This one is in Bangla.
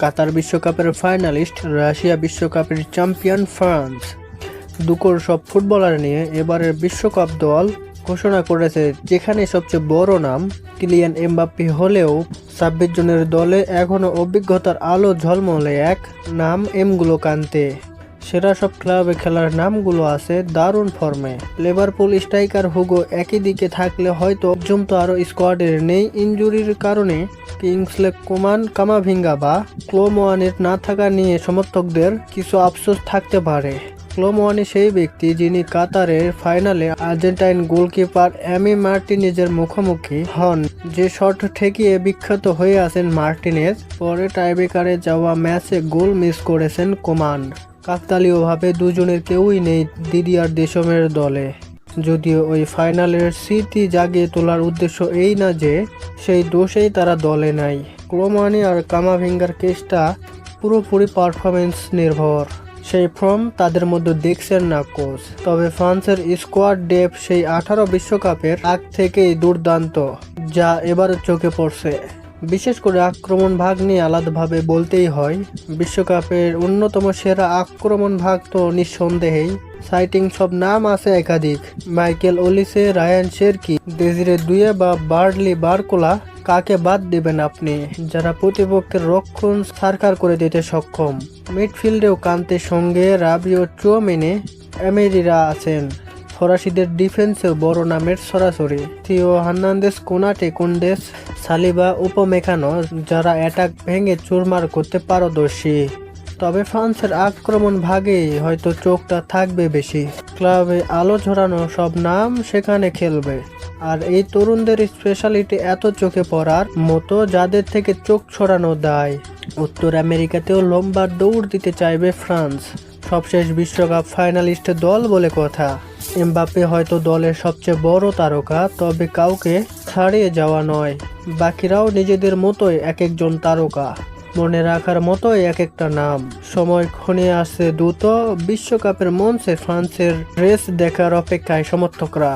কাতার বিশ্বকাপের ফাইনালিস্ট, রাশিয়া বিশ্বকাপের চ্যাম্পিয়ন ফ্রান্স। দুকোর সব ফুটবলার নিয়ে এবারের বিশ্বকাপ দল ঘোষণা করেছে, যেখানে সবচেয়ে বড় নাম কিলিয়ান এমবাপ্পে হলেও 26 জনের দলে এখনও অভিজ্ঞতার আলো ঝলমলে এক নাম এমগুলো কান্তে। সেরা সব ক্লাবে খেলার নামগুলো আছে দারুণ ফর্মে। লিভারপুল স্ট্রাইকার হুগো একই দিকে থাকলে হয়তো জমতো আরও স্কোয়াডের নেই ইনজুরির কারণে। কিংসলে কোমান, কামাভিঙ্গা বা ক্লোমোয়ানের না থাকা নিয়ে সমর্থকদের কিছু আফসোস থাকতে পারে। ক্লোমোয়ানি সেই ব্যক্তি যিনি কাতারের ফাইনালে আর্জেন্টাইন গোলকিপার এমি মার্টিনেজের মুখোমুখি হন, যে শট ঠেকিয়ে বিখ্যাত হয়ে আছেন মার্টিনেজ। পরে টাইব্রেকারে যাওয়া ম্যাচে গোল মিস করেছেন কোমান। কাকতালীয়ভাবে দুজনের কেউই নেই দিদিয়ার দেশমের দলে। যদিও ওই ফাইনালের স্মৃতি জাগিয়ে তোলার উদ্দেশ্য এই না যে সেই দোষেই তারা দলে নাই। ক্লোমোয়ানি আর কামাভিঙ্গার কেসটা পুরোপুরি পারফরমেন্স নির্ভর। সেই ফর্ম তাদের মধ্যে দেখছেন না কোচ। তবে ফ্রান্সের স্কোয়াড ডেপ সেই 18 বিশ্বকাপের আগ থেকেই দুর্দান্ত, যা এবার চোখে পড়ছে। বিশেষ করে আক্রমণ ভাগ নিয়ে আলাদাভাবে বলতেই হয়। বিশ্বকাপের অন্যতম সেরা আক্রমণ ভাগ তো নিঃসন্দেহেই। সাইটিং সব নাম আছে একাধিক: মাইকেল ওলিসে, রায়ান শেরকি, দেজিরে দুয়ে বা বার্ডলি বারকোলা। কাকে বাদ দিবেন আপনি, যারা প্রতিপক্ষের রক্ষণ সারখার করে দিতে সক্ষম? মিডফিল্ডেও কান্তের সঙ্গে রাবিও, চুয়ামেনি, এমেরিরা আছেন। ফরাসিদের ডিফেন্সেও বড় নামের সরাসরি থিও হার্নান্দেজ, কোনাটে, কুন্ডেস, সালিবা, উপমেকানো, যারা অ্যাটাক ভেঙে চুরমার করতে পারদর্শী। তবে ফ্রান্সের আক্রমণ ভাগেই হয়তো চোখটা থাকবে বেশি। ক্লাবে আলো ঝরানো সব নাম সেখানে খেলবে। আর এই তরুণদের স্পেশালিটি এত চোখে পড়ার মতো, যাদের থেকে চোখ ছড়ানো দায়। উত্তর আমেরিকাতেও লম্বা দৌড় দিতে চাইবে ফ্রান্স। সবশেষ বিশ্বকাপ ফাইনালিস্ট দল বলে কথা। এমবাপ্পে হয়তো দলের সবচেয়ে বড় তারকা, তবে কাউকে ছাড়িয়ে যাওয়া নয়। বাকিরাও নিজেদের মতোই এক একজন তারকা, মনে রাখার মতোই এক একটা নাম। সময় ক্ষণে আসছে দ্রুত। বিশ্বকাপের মঞ্চে ফ্রান্সের রেস দেখার অপেক্ষায় সমর্থকরা।